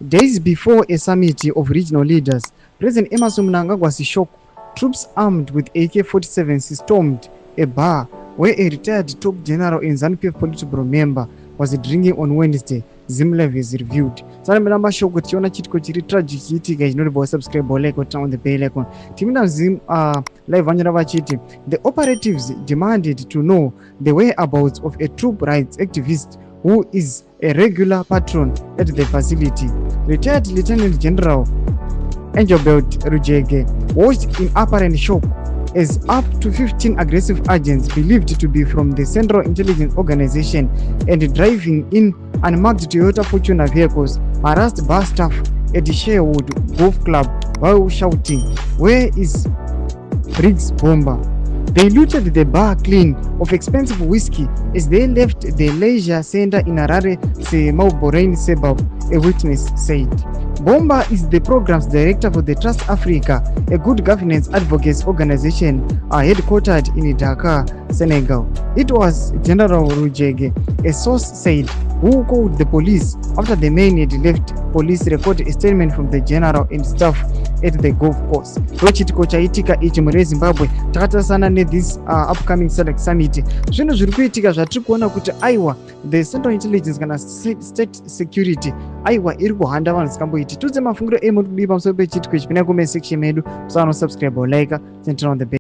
Days before a summit of regional leaders, President Emmerson Mnangagwa shocked. Troops armed with AK-47s stormed a bar where a retired top general in ZANU-PF Politburo member was drinking on Wednesday. Zimlev is reviewed. Sana mramba shoko tiona chitiko chiri tragic chitika ignore subscribe like or turn on the bell icon. Timina Zim live vanjara vachiti. The operatives demanded to know the whereabouts of a troop rights activist who is a regular patron at the facility. Retired Lieutenant General Engelbert Rujege watched in apparent shock as up to 15 aggressive agents believed to be from the Central Intelligence Organization and driving in unmarked Toyota Fortuner vehicles harassed bar staff at the Sherwood Golf Club while shouting, "Where is Briggs Bomber?" They looted the bar clean of expensive whiskey as they left the leisure center in Harare, Mauborain suburb, a witness said. Bomba is the program's director for the Trust Africa, a good governance advocacy organization headquartered in Dakar, Senegal. It was General Rujege, a source said, who called the police after the men had left. Police recorded a statement from the general and staff at the golf course. Rochitiko chaitika ichi mure Zimbabwe takatasana ne this upcoming SADC summit. Zvinhu zviri kuitika zvatiri kuona kuti aiwa the Central Intelligence kana state security aiwa iri kuhanda vanhu zikamboiti. Tudze mafungiro emuri kudii pamusoro pechitiko ichi. Pinda comment section medu, musano subscribe or like and turn on the bell.